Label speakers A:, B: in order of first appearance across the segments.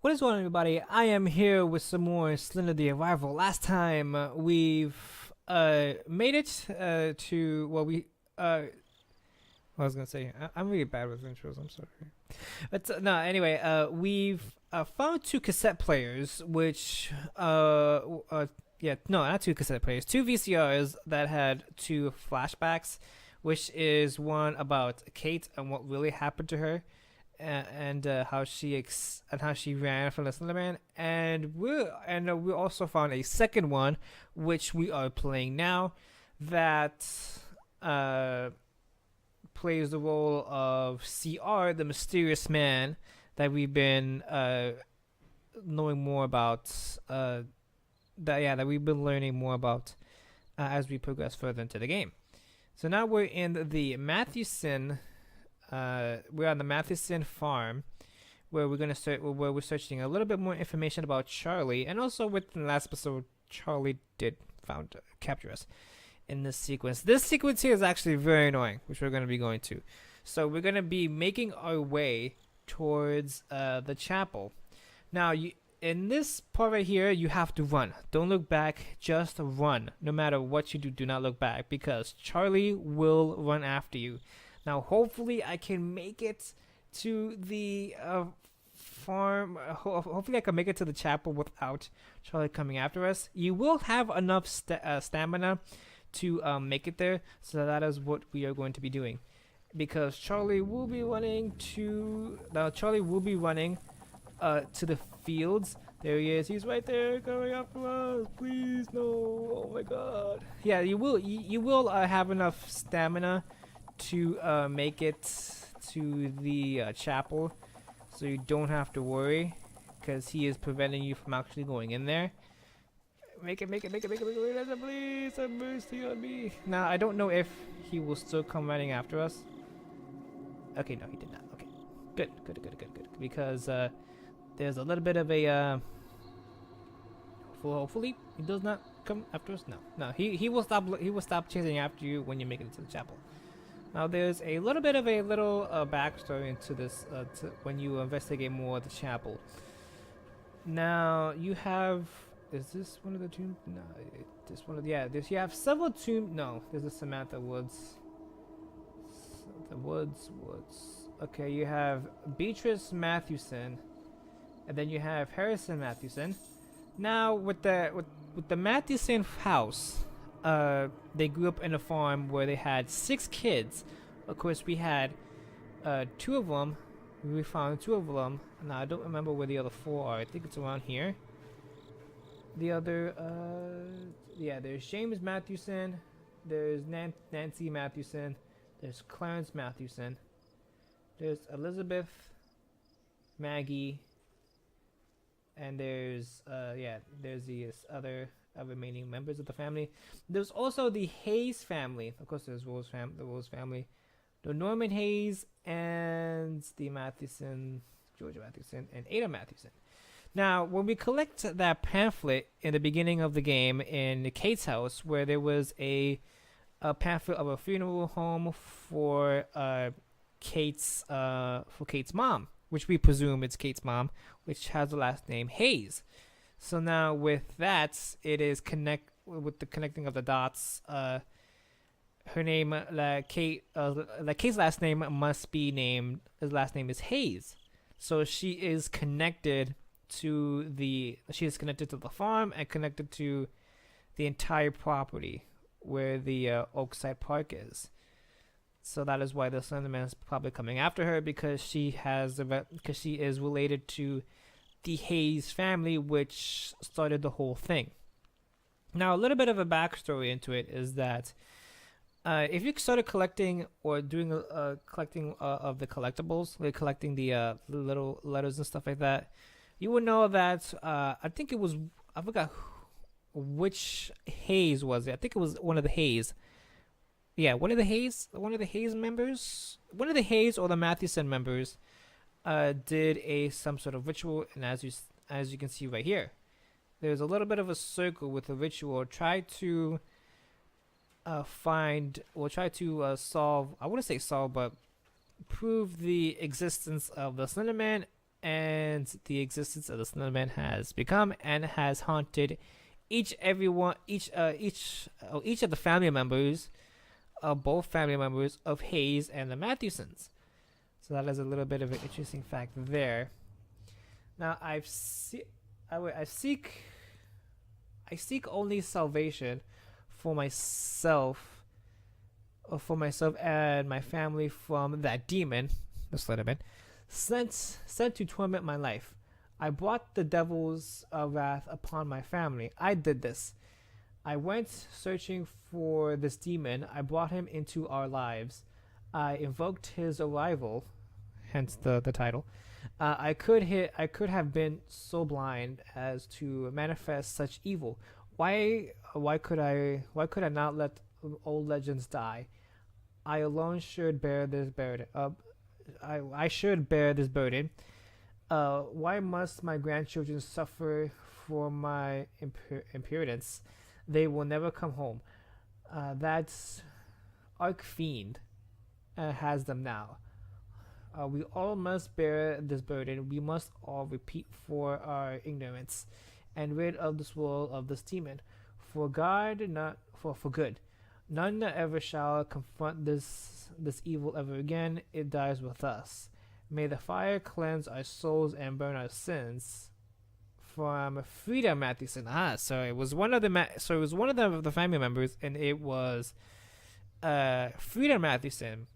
A: What is going on, everybody? I am here with some more Slender the Arrival. Last time we've made it to I was gonna say I'm really bad with intros. I'm sorry, but no. Anyway, we've found two cassette players, which yeah, no, not two cassette players, two VCRs that had two flashbacks, which is one about Kate and what really happened to her and how she ran from the Slenderman, we also found a second one, which we are playing now, that uh, plays the role of CR, the mysterious man that we've been knowing more about. That we've been learning more about as we progress further into the game. So now we're in the Mathewson we're on the Matheson farm, where we're searching a little bit more information about Charlie, and also within the last episode, Charlie did capture us in this sequence. This sequence here is actually very annoying, which we're going to be going to. So we're going to be making our way towards the chapel. Now, in this part right here, you have to run. Don't look back, just run. No matter what you do, do not look back, because Charlie will run after you. Now, hopefully, I can make it to the farm. Hopefully, I can make it to the chapel without Charlie coming after us. You will have enough stamina to make it there, so that is what we are going to be doing. Because Charlie will be running to the fields. There he is. He's right there, coming after us. Please, no! Oh my God! Yeah, you will have enough stamina to make it to the chapel, so you don't have to worry, because he is preventing you from actually going in there. Make it, please, have mercy on me. Now, I don't know if he will still come running after us. Okay, no, he did not. Okay, good, because there's a little bit of a hopefully he does not come after us. No, he will stop chasing after you when you make it to the chapel. Now, there's a little bit of a backstory into this when you investigate more of the chapel. Now, you have... Is this one of the tombs? No, this one of... Yeah, you have several tombs... No, there's a Samantha Woods. The Woods. Okay, you have Beatrice Mathewson. And then you have Harrison Mathewson. Now, with the Mathewson house... they grew up in a farm where they had 6 kids. Of course, we had 2 of them. We found 2 of them. Now, I don't remember where the other 4 are. I think it's around here. The other, yeah, there's James Mathewson. There's Nancy Mathewson. There's Clarence Mathewson. There's Elizabeth, Maggie, and there's these other remaining members of the family. There's also the Hayes family. Of course, there's the Rose family, the Norman Hayes, and the Mathewson, Georgia Mathewson, and Ada Mathewson. Now, when we collect that pamphlet in the beginning of the game in Kate's house, where there was a pamphlet of a funeral home for Kate's mom, which we presume it's Kate's mom, which has the last name Hayes. So now with that, it is with the connecting of the dots. Her name, Kate's last name must be named. His last name is Hayes. So she is connected to the farm and connected to the entire property where the Oakside Park is. So that is why the Slenderman is probably coming after her, because she is related to the Hayes family, which started the whole thing. Now, a little bit of a backstory into it is that if you started collecting or doing collecting of the collectibles, like collecting the little letters and stuff like that, you would know that I forgot which Hayes was it. I think it was one of the Hayes. Yeah, one of the Hayes members, one of the Hayes or the Mathewson members did some sort of ritual, and as you can see right here, there's a little bit of a circle with a ritual. Try to solve. I wouldn't say solve, but prove the existence of the Slenderman and the existence of the Slenderman has become and has haunted each of the family members, both family members of Hayes and the Matthewsons. So that is a little bit of an interesting fact there. Now I seek only salvation for myself, and my family from that demon, the Slenderman, sent to torment my life. I brought the devil's wrath upon my family. I did this. I went searching for this demon. I brought him into our lives. I invoked his arrival, hence the title. I could have been so blind as to manifest such evil. Why could I not let old legends die? I alone should bear this burden. I should bear this burden. Why must my grandchildren suffer for my impudence? They will never come home. That's Archfiend has them now. We all must bear this burden. We must all repeat for our ignorance, and rid of this world of this demon. For God, not for good. None ever shall confront this evil ever again. It dies with us. May the fire cleanse our souls and burn our sins. From Frida Mathewson. So it was one of the family members, and it was Frida Mathewson.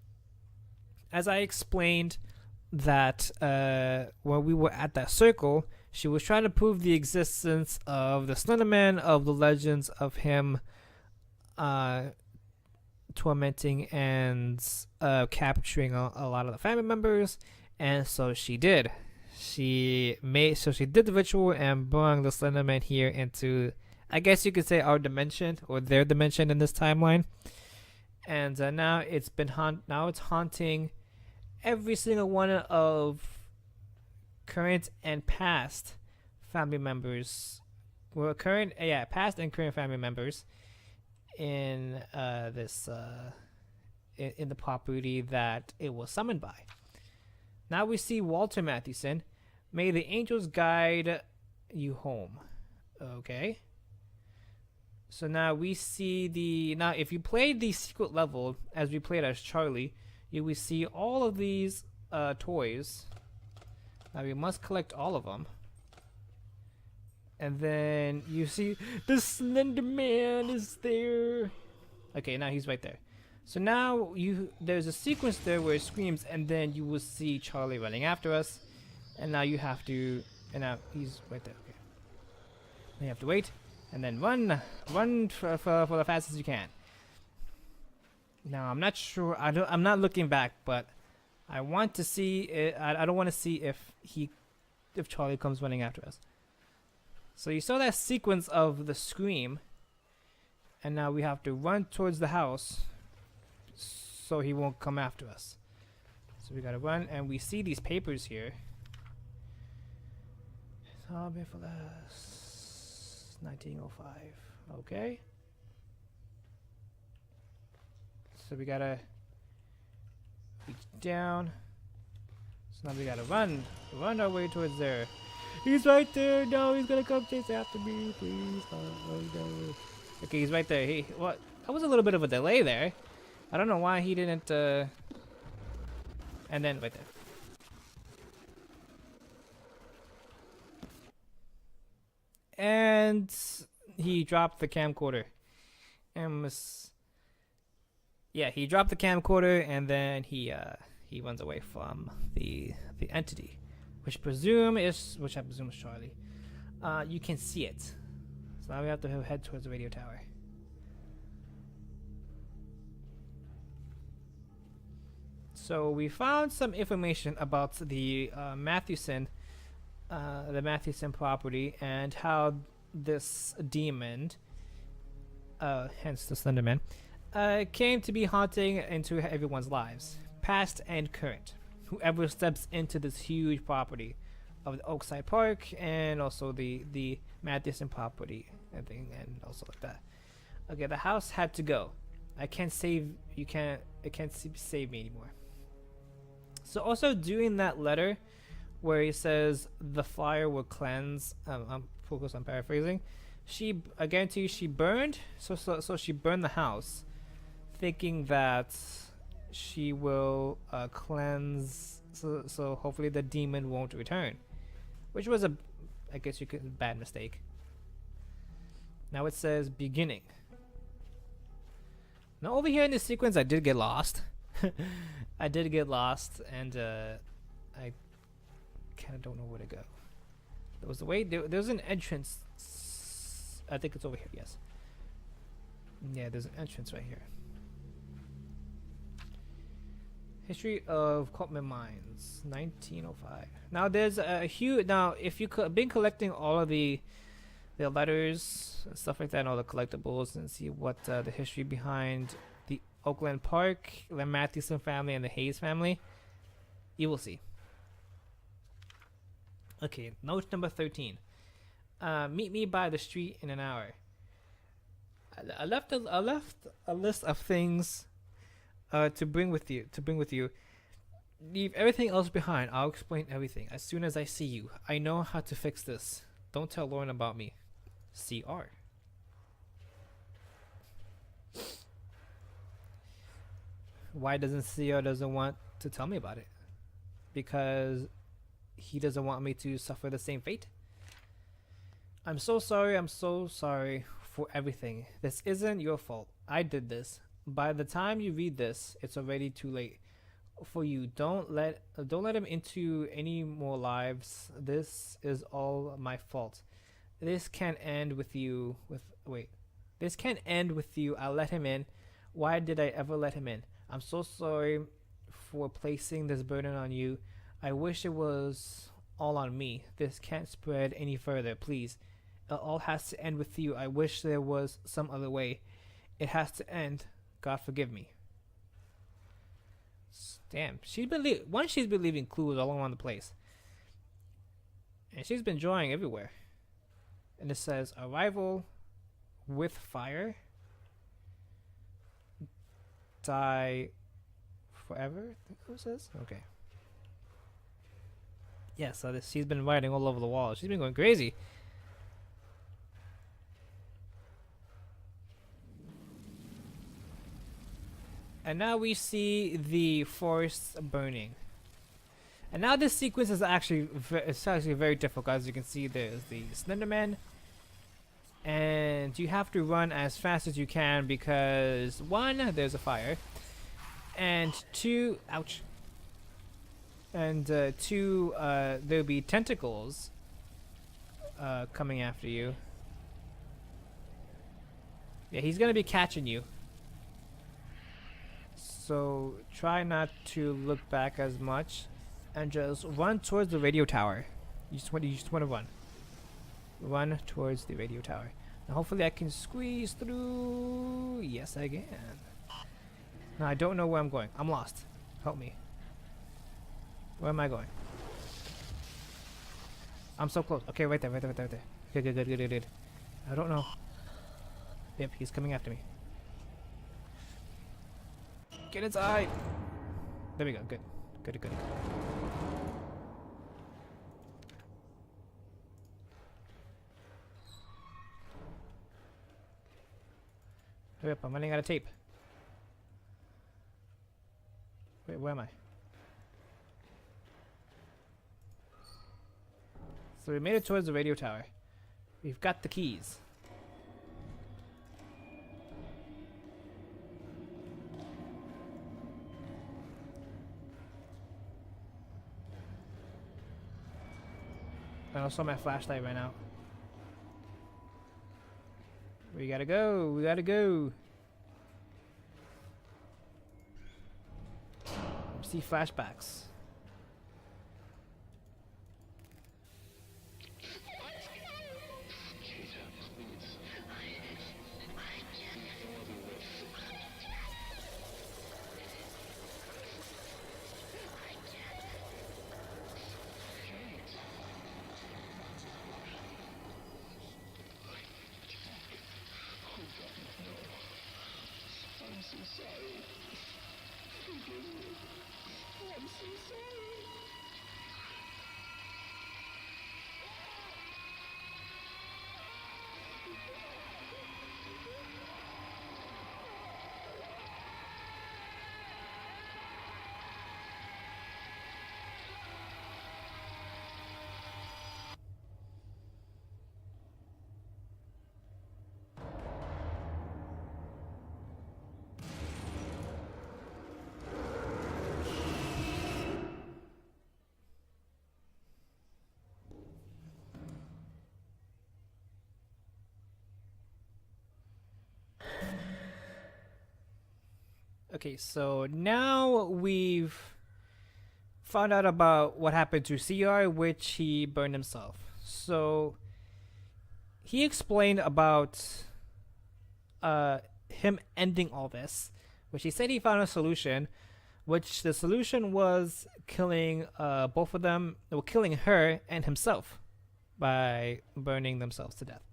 A: As I explained that when we were at that circle, she was trying to prove the existence of the Slenderman, of the legends of him tormenting and capturing a lot of the family members, and so she did. She did the ritual and brought the Slenderman here into, I guess you could say, our dimension or their dimension in this timeline. And now it's haunting every single one of current and past family members. Well, past and current family members in this in the property that it was summoned by. Now we see Walter Mathewson. May the angels guide you home. Okay. So now we see now if you played the secret level as we played as Charlie, you will see all of these toys. Now we must collect all of them. And then you see the Slender Man is there. Okay, now he's right there. So now there's a sequence there where it screams, and then you will see Charlie running after us. And now you have to, and now he's right there. Okay. Now you have to wait, and then run for the fastest you can. Now I'm not sure. I'm not looking back, but I want to see it. I don't want to see if Charlie comes running after us. So you saw that sequence of the scream, and now we have to run towards the house so he won't come after us. So we gotta run, and we see these papers here. Zombie for last 1905. Okay. So we gotta reach down. So now we gotta run our way towards there. He's right there. No, he's gonna come chase after me, please. Oh no. Okay, he's right there. What? That was a little bit of a delay there. I don't know why he didn't. And then right there. And he dropped the camcorder. He dropped the camcorder, and then he runs away from the entity, which I presume is Charlie. You can see it. So now we have to head towards the radio tower. So we found some information about the Mathewson property, and how this demon, hence the Slenderman, came to be haunting into everyone's lives, past and current. Whoever steps into this huge property of the Oakside Park, and also the Mathewson property, and also like that. Okay, the house had to go. It can't save me anymore. So also during that letter, where he says the fire will cleanse. I'm focused on paraphrasing. I guarantee you, she burned. So she burned the house, thinking that she will cleanse. So hopefully the demon won't return, which was I guess you could bad mistake. Now it says beginning. Now over here in this sequence, I did get lost. I did get lost, and I kind of don't know where to go. There was the way. There's an entrance. I think it's over here. Yes. Yeah, there's an entrance right here. History of Coleman Mines, 1905. Now there's a huge. Now if you been collecting all of the letters and stuff like that, and all the collectibles, and see what the history behind the Oakland Park, the Mathewson family, and the Hayes family, you will see. Okay, note number 13. Meet me by the street in an hour. I left a list of things to bring with you. Leave everything else behind. I'll explain everything as soon as I see you. I know how to fix this. Don't tell Lauren about me. CR. Why doesn't CR doesn't want to tell me about it? Because he doesn't want me to suffer the same fate. I'm so sorry. I'm so sorry for everything. This isn't your fault. I did this. By the time you read this, it's already too late for you. Don't let him into any more lives. This is all my fault. This can't end with you. This can't end with you. I'll let him in. Why did I ever let him in? I'm so sorry for placing this burden on you. I wish it was all on me. This can't spread any further. Please. It all has to end with you. I wish there was some other way. It has to end. God forgive me. Damn. She's been leaving clues all around the place. And she's been drawing everywhere. And it says arrival with fire. Die forever. I think it says. Okay. Yeah, so she's been writing all over the wall. She's been going crazy. And now we see the forest burning. And now this sequence is actually very difficult. As you can see, there's the Slender Man, and you have to run as fast as you can because 1, there's a fire, and 2, ouch, and 2, there'll be tentacles coming after you. Yeah, he's gonna be catching you. So try not to look back as much, and just run towards the radio tower. You just want to run. Run towards the radio tower. Now hopefully I can squeeze through. Yes, I can. Now I don't know where I'm going. I'm lost. Help me. Where am I going? I'm so close. Okay, right there. Okay, good. I don't know. Yep, he's coming after me. Get inside. There we go. Good. Hurry up, I'm running out of tape. Wait, where am I? So we made it towards the radio tower. We've got the keys. I also my flashlight right now. We gotta go. See flashbacks.
B: I'm so sorry. Forgive me. I'm so
A: Okay, so now we've found out about what happened to CR, which he burned himself. So he explained about him ending all this, which he said he found a solution, which the solution was killing both of them, or killing her and himself by burning themselves to death.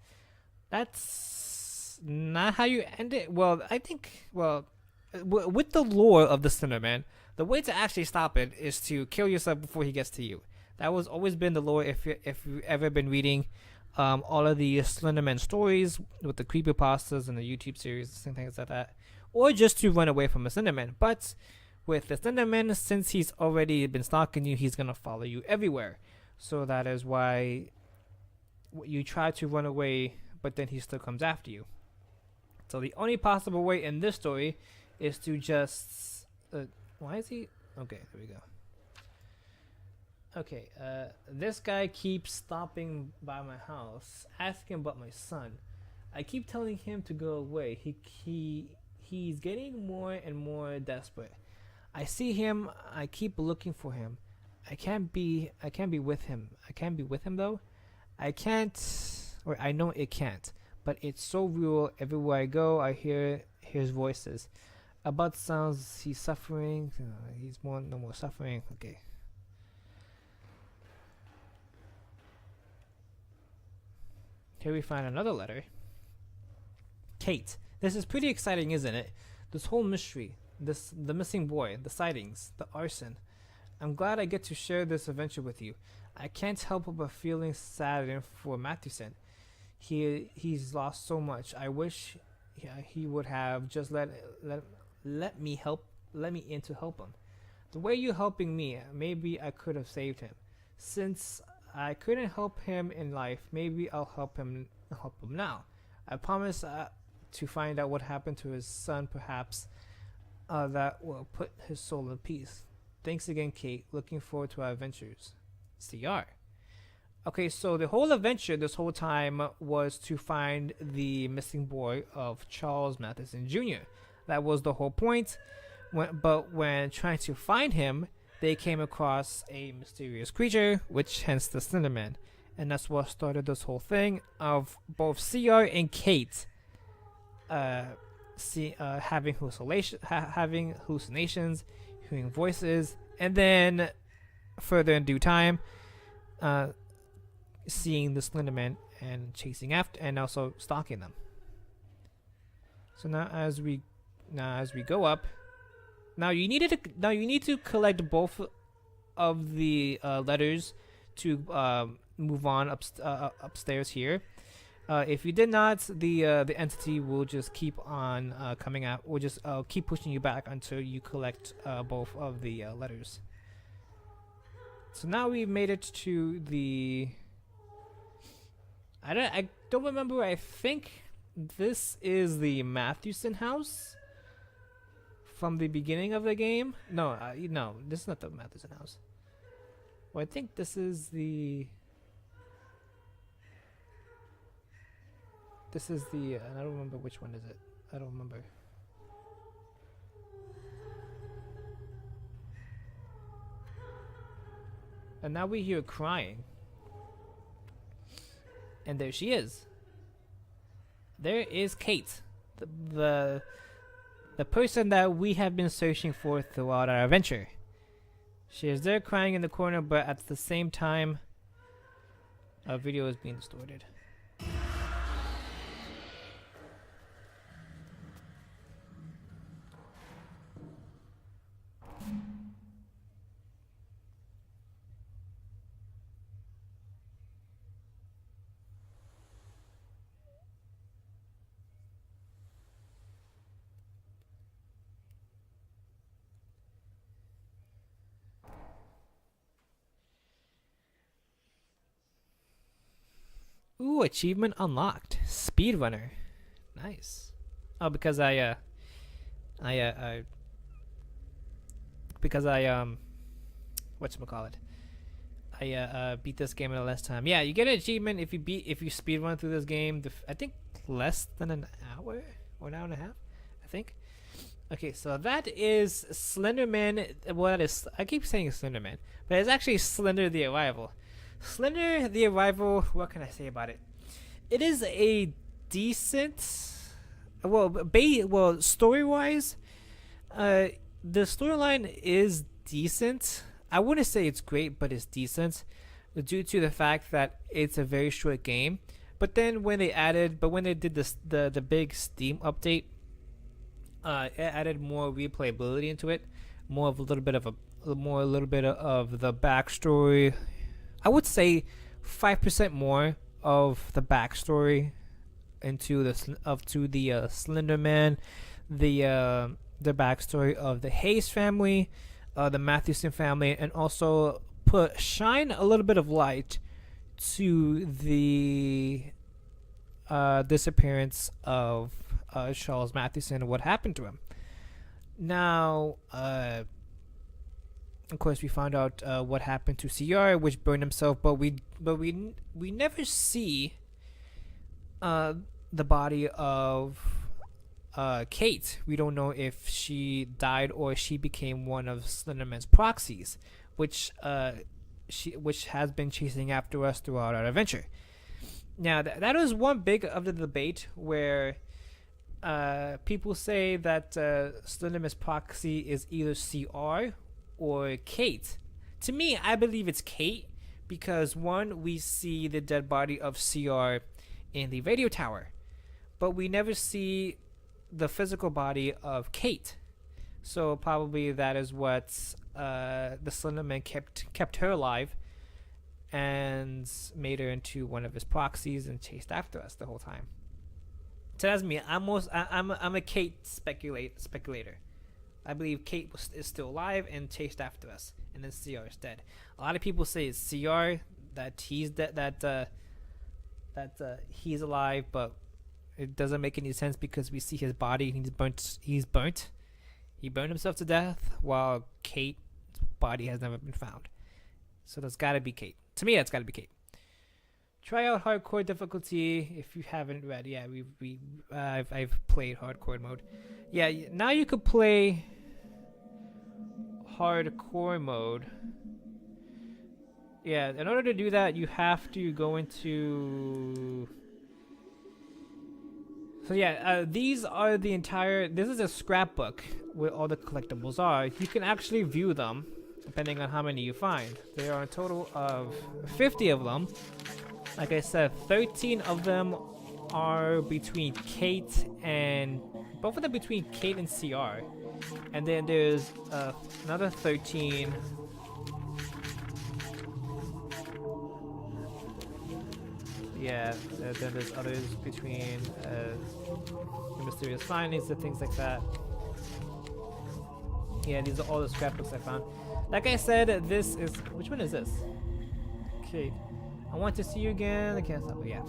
A: That's not how you end it. Well, I think, with the lore of the Slender Man, the way to actually stop it is to kill yourself before he gets to you. That was always been the lore. If you've ever been reading all of the Slenderman stories with the creepypastas and the YouTube series and things like that, or just to run away from a Slenderman. But with the Slenderman, since he's already been stalking you, he's gonna follow you everywhere. So that is why you try to run away, but then he still comes after you. So the only possible way in this story is to just why is he? Okay, there we go. Okay, this guy keeps stopping by my house, asking about my son. I keep telling him to go away. He's getting more and more desperate. I see him. I keep looking for him. I can't be with him. I can't be with him though. I can't, or I know it can't. But it's so real. Everywhere I go, I hear his voices. About sounds he's suffering. He's no more suffering. Okay. Here we find another letter. Kate. This is pretty exciting, isn't it? This whole mystery, the missing boy, the sightings, the arson. I'm glad I get to share this adventure with you. I can't help but feeling sad for Matthewson. He's lost so much. I wish he would have just let me in to help him. The way you're helping me, maybe I could have saved him. Since I couldn't help him in life, maybe I'll help him now. I promise to find out what happened to his son. Perhaps that will put his soul in peace. Thanks again, Kate. Looking forward to our adventures. CR. Okay, so the whole adventure this whole time was to find the missing boy of Charles Matheson Jr. That was the whole point. But when trying to find him, they came across a mysterious creature, which hence the Slenderman. And that's what started this whole thing of both CR and Kate having hallucinations, hearing voices, and then further in due time, seeing the Slenderman and chasing after, and also stalking them. So now as we go up, now you need to collect both of the letters to move on upstairs here. If you did not, the entity will just keep on coming out. Will just keep pushing you back until you collect both of the letters. So now we've made it to the. I don't remember. I think this is the Matthewson house from the beginning of the game. No, no, this is not the Matthewson house. Well, I think this is the. This is the. I don't remember which one is it. I don't remember. And now we hear crying. And there she is. There is Kate, the person that we have been searching for throughout our adventure. She is there crying in the corner, but at the same time, our video is being distorted. Ooh, achievement unlocked. Speedrunner. Nice. Oh, because I whatchamacallit. I beat this game in a less time. Yeah, you get an achievement if you speedrun through this game. I think less than an hour or an hour and a half. I think. Okay, so that is Slenderman. Well, that is. I keep saying Slenderman, but it's actually Slender the Arrival. Slender the Arrival. What can I say about it? It is a decent. Well, story wise, the storyline is decent. I wouldn't say it's great, but it's decent, due to the fact that it's a very short game. But then when they did the big Steam update, it added more replayability into it, more of a little bit of a little bit of the backstory. I would say 5% more of the backstory into the Slender Man, the backstory of the Hayes family, the Mathewson family, and also shine a little bit of light to the disappearance of Charles Mathewson and what happened to him. Now, of course, we found out what happened to CR, which burned himself, but we never see the body of Kate. We don't know if she died or she became one of Slenderman's proxies, which has been chasing after us throughout our adventure. Now, that was one big of the debate where people say that Slenderman's proxy is either CR or Kate. To me, I believe it's Kate because, one, we see the dead body of CR in the radio tower, but we never see the physical body of Kate. So probably that is what the Slenderman kept her alive and made her into one of his proxies and chased after us the whole time. So that's me. I'm a Kate speculator. I believe Kate is still alive and chased after us, and then CR is dead. A lot of people say it's CR, that he's dead, that he's alive, but it doesn't make any sense because we see his body and he's burnt. He burned himself to death, while Kate's body has never been found. So that's gotta be Kate. To me, that's gotta be Kate. Try out hardcore difficulty if you haven't read. Yeah, I've played hardcore mode. Yeah, now you could play hardcore mode. Yeah, in order to do that, you have to go into. So yeah, these are the entire. This is a scrapbook where all the collectibles are. You can actually view them depending on how many you find. There are a total of 50 of them. Like I said, 13 of them are between Kate and both of them between Kate and CR, and then there's another 13. Yeah, then there's others between the mysterious findings and things like that. Yeah, these are all the scrapbooks I found. Like I said, this is which one is this? Okay. I want to see you again. I can't stop. Yeah.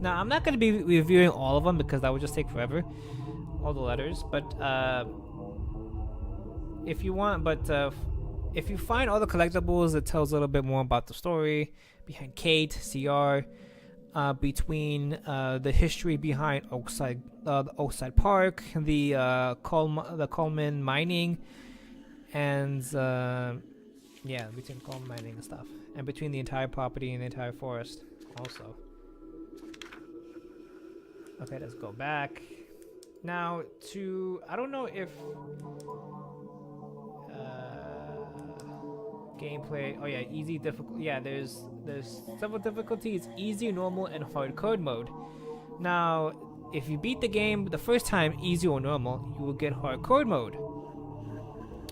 A: Now, I'm not going to be reviewing all of them because that would just take forever. All the letters. But if you want, if you find all the collectibles, it tells a little bit more about the story behind Kate, CR, between the history behind the Oakside Park, the Coleman mining, and yeah, between Coleman mining and stuff. And between the entire property and the entire forest also. Okay, let's go back. Now I don't know if gameplay, oh yeah, easy, difficult, yeah, there's several difficulties, easy, normal, and hardcore mode. Now, if you beat the game the first time, easy or normal, you will get hardcore mode,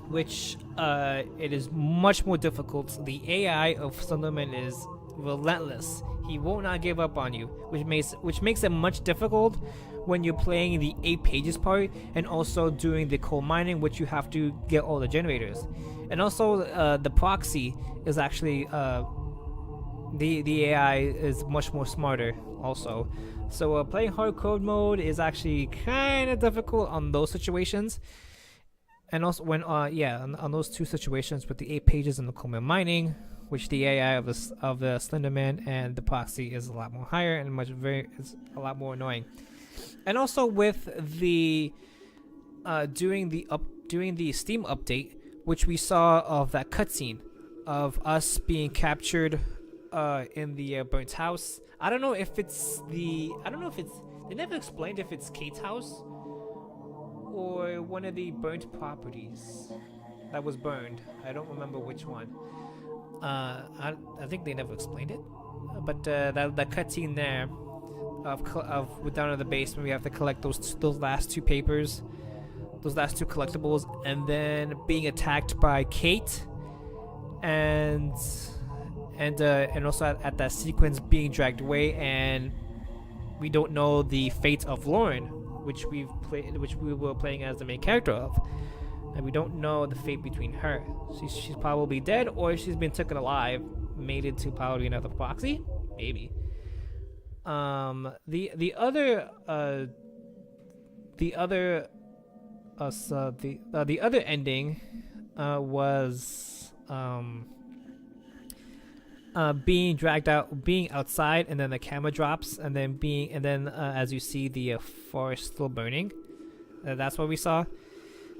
A: which it is much more difficult. The AI of Slenderman is relentless. He will not give up on you, which makes it much difficult when you're playing the 8 pages part and also doing the coal mining, which you have to get all the generators. And also the proxy is actually the AI is much more smarter also. So playing hardcore mode is actually kind of difficult on those situations. And also when on those two situations with the 8 pages and the coal mining, which the AI of the Slenderman and the proxy is a lot more higher and is a lot more annoying. And also with the during the Steam update, which we saw of that cutscene of us being captured in the burnt house. I don't know if it's they never explained if it's Kate's house or one of the burnt properties that was burned. I don't remember which one. I think they never explained it, but that cutscene there of we're down in the basement, we have to collect those last two papers, those last two collectibles, and then being attacked by Kate, and also at that sequence being dragged away, and we don't know the fate of Lauren, which we were playing as the main character of, and we don't know the fate between her. She's probably dead, or she's been taken alive, made into probably another proxy, maybe. The other ending was being dragged out, being outside, and then the camera drops, and then as you see the forest still burning. That's what we saw.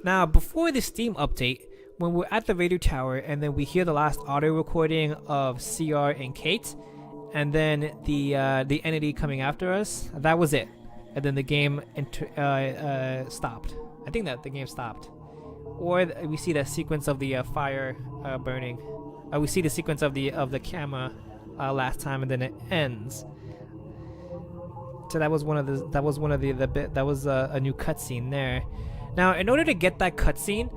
A: Now, before the Steam update, when we're at the radio tower, and then we hear the last audio recording of CR and Kate, and then the entity coming after us, that was it. And then the game stopped. I think that the game stopped. Or we see that sequence of the fire burning. We see the sequence of the camera last time, and then it ends. So that was one of the a new cutscene there. Now, in order to get that cutscene,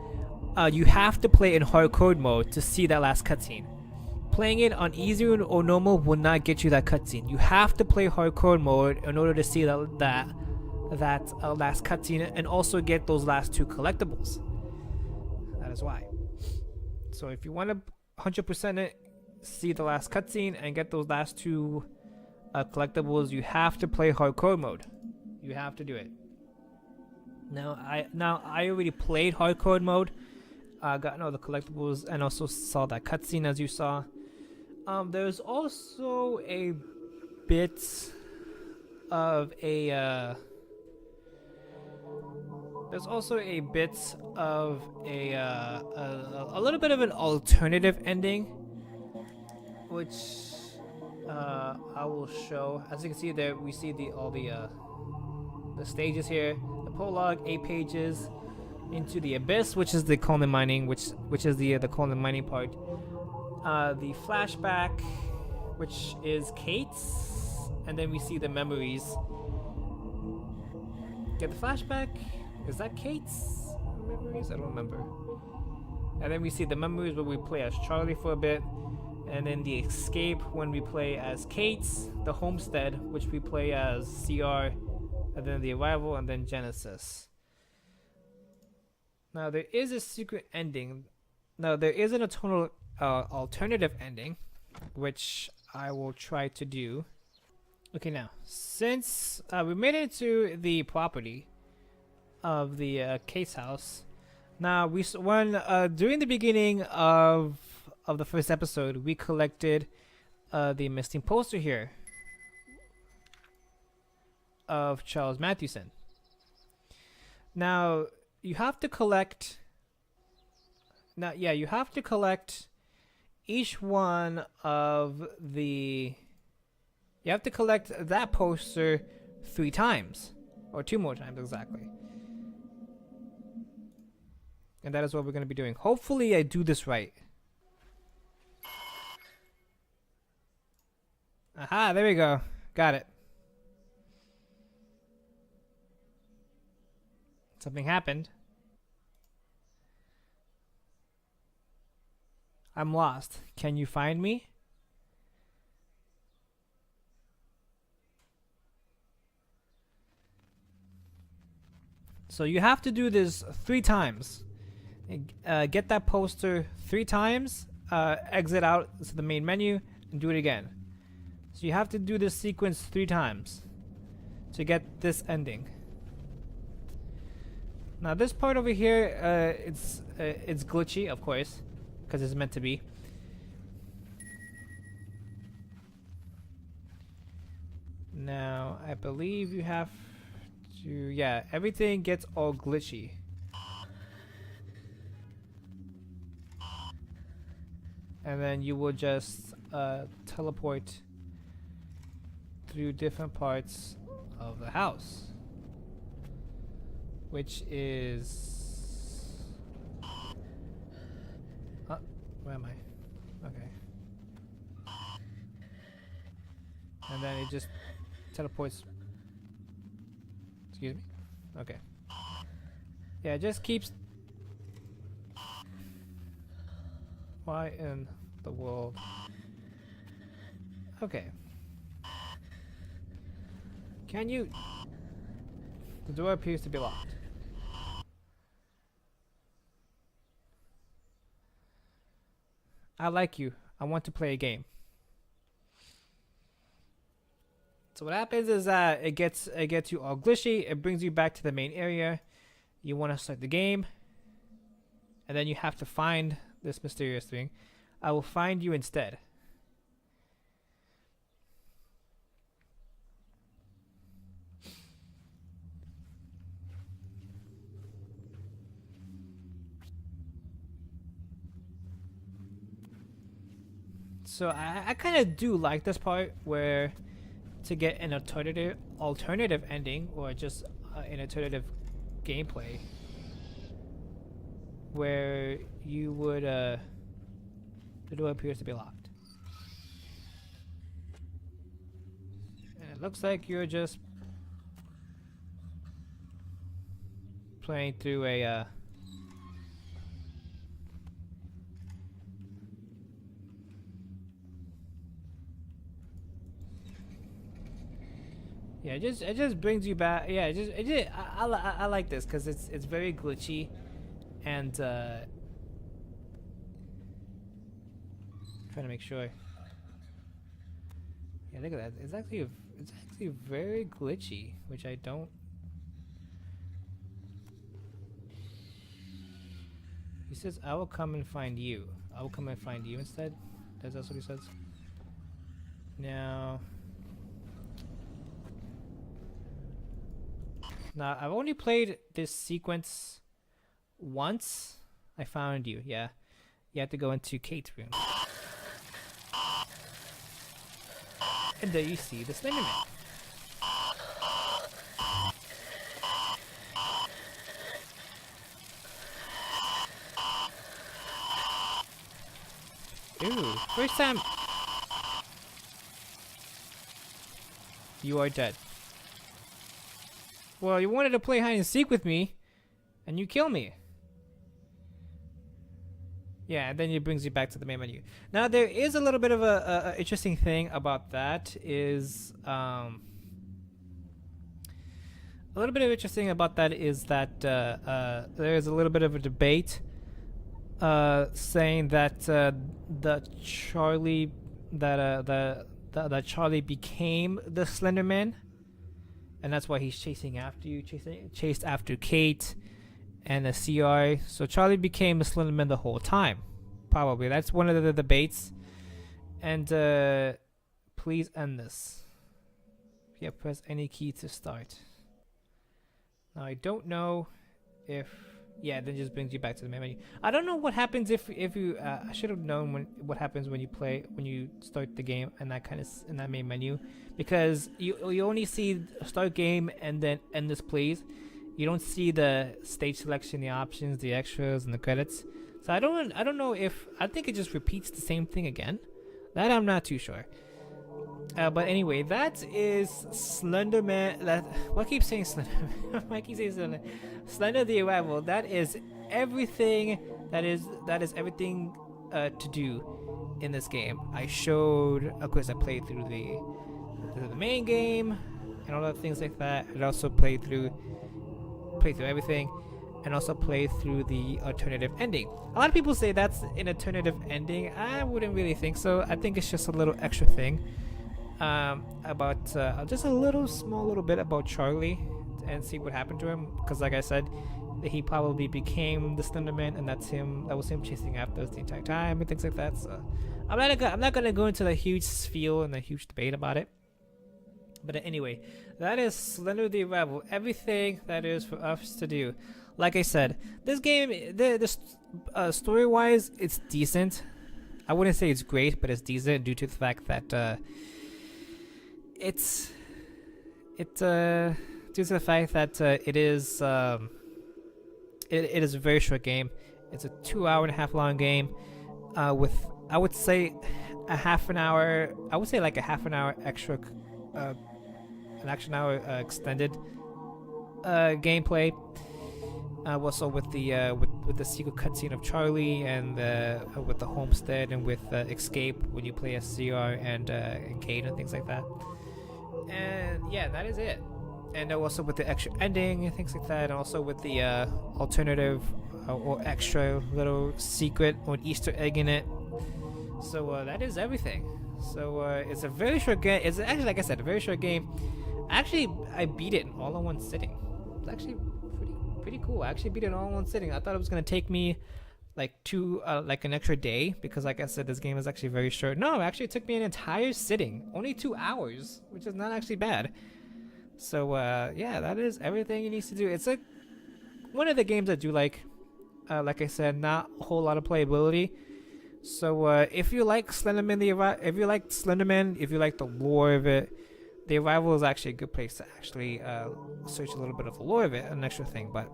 A: you have to play in hardcore mode to see that last cutscene. Playing it on easy or normal will not get you that cutscene. You have to play hardcore mode in order to see that last cutscene, and also get those last two collectibles. That is why. So if you want to 100% it, see the last cutscene, and get those last two collectibles, you have to play hardcore mode. You have to do it. Now I already played hardcore mode. Got all the collectibles, and also saw that cutscene as you saw. There's also a bit of a little bit of an alternative ending, which I will show. As you can see there, we see all the stages here. The prologue, 8 pages. Into the abyss, which is the coal mining, which is the coal mining part. The flashback, which is Kate's, and then we see the memories. Yeah, the flashback, is that Kate's memories? I don't remember. And then we see the memories where we play as Charlie for a bit, and then the escape when we play as Kate's, the homestead, which we play as CR, and then the arrival, and then Genesis. Now, there is a secret ending. Now, there is an alternative ending, which I will try to do. Okay, now, since we made it to the property of the Kate's house, now during the beginning of the first episode, we collected the missing poster here of Charles Mathewson. Now, you have to collect. You have to collect each one of the. You have to collect that poster 3 times, or 2 more times exactly. And that is what we're going to be doing. Hopefully, I do this right. Aha! There we go. Got it. Something happened. I'm lost. Can you find me? So you have to do this 3 times. Get that poster 3 times. Exit out to the main menu and do it again. So you have to do this sequence 3 times to get this ending. Now this part over here, it's glitchy, of course, because it's meant to be. Now I believe you have to, yeah, everything gets all glitchy and then you will just teleport through different parts of the house, which is where am I? Okay. And then it just teleports. Excuse me? Okay. Yeah, it just keeps. Why in the world? Okay. Can you? The door appears to be locked. I like you. I want to play a game. So what happens is that it gets you all glitchy. It brings you back to the main area. You want to start the game, and then you have to find this mysterious thing. I will find you instead. So I kind of do like this part where to get an alternative ending or just an alternative gameplay where you would the door appears to be locked, and it looks like you're just playing through a yeah, it just brings you back. Yeah, I like this because it's very glitchy, and trying to make sure. Yeah, look at that. It's actually very glitchy, which I don't. He says, "I will come and find you. I will come and find you instead." That's what he says. Now. Now, I've only played this sequence once. I found you, yeah. You have to go into Kate's room. And there you see the Slender Man. Ooh, first time. You are dead. Well, you wanted to play hide and seek with me, and you kill me. Yeah, and then it brings you back to the main menu. Now, there is a little bit of a interesting thing about that is, a little bit of interesting about that is that there is a little bit of a debate saying that that Charlie became the Slender Man. And that's why he's chasing after you, chased after Kate and the CR. So Charlie became the Slender Man the whole time. Probably. That's one of the debates. And please end this. Yeah, press any key to start. Now I don't know if... Yeah, then just brings you back to the main menu. I don't know what happens if you... I should have known what happens when you start the game and that in that main menu. Because you only see start game and then end this please. You don't see the stage selection, the options, the extras, and the credits. So I don't know if I think it just repeats the same thing again. That I'm not too sure. But anyway, that is Slender Man. What keeps saying Slender? I keep saying Slender. Slender the Arrival. That is everything. That is everything to do in this game. I showed. Of course, I played through the main game and all other things like that. I also played through everything, and also play through the alternative ending. A lot of people say that's an alternative ending. I wouldn't really think so. I think it's just a little extra thing about just a small little bit about Charlie and see what happened to him. Because like I said, he probably became the Slender Man, and that was him chasing after us the entire time and things like that. So I'm not gonna go into the huge spiel and the huge debate about it. But anyway, that is Slender the Arrival. Everything that is for us to do. Like I said, this game, the story-wise, it's decent. I wouldn't say it's great, but it's decent due to the fact that it's due to the fact that it is a very short game. It's a 2.5 hour long game, with I would say a half an hour. I would say like a half an hour extra, an extra hour extended gameplay. Also with the secret cutscene of Charlie and with the homestead and with escape when you play as CR and Cade and things like that. And yeah, that is it. And also with the extra ending and things like that, and also with the alternative or extra little secret or Easter egg in it. So that is everything. So it's a very short game. It's actually, like I said, a very short game. Actually, I beat it all in one sitting. It's actually pretty cool. I actually beat it all in one sitting. I thought it was gonna take me like an extra day, because like I said, this game is actually very short. No, actually it took me an entire sitting, only 2 hours, which is not actually bad. So yeah, that is everything you need to do. It's like one of the games I do like I said, not a whole lot of playability. So if you like Slenderman, if you like the lore of it, the Arrival is actually a good place to actually search a little bit of the lore of it, an extra thing. But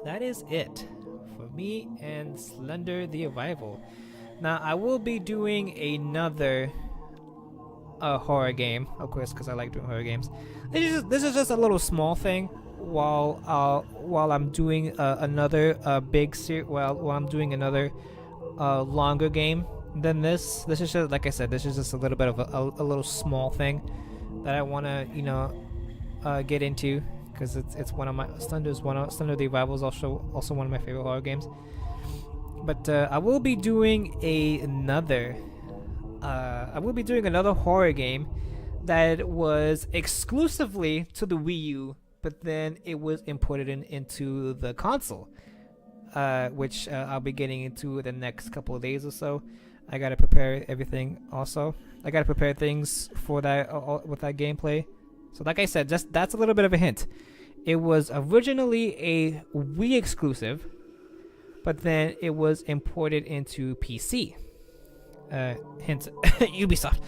A: that is it for me and Slender the Arrival. Now I will be doing another horror game, of course, because I like doing horror games. This is just a little small thing while I'm doing another while I'm doing another longer game than this. This is just, like I said, this is just a little bit of a little small thing that I want to get into, because it's one of my Slender the Arrival is also one of my favorite horror games. But I will be doing another horror game that was exclusively to the Wii U, but then it was imported into the console, which I'll be getting into the next couple of days or so. I gotta prepare everything. Also, I gotta prepare things for that with that gameplay. So, like I said, just that's a little bit of a hint. It was originally a Wii exclusive, but then it was imported into PC. Hint, Ubisoft.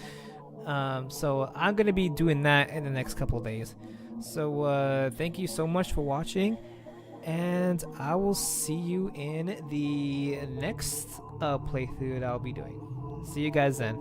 A: So I'm gonna be doing that in the next couple of days. So thank you so much for watching, and I will see you in the next playthrough that I'll be doing. See you guys then.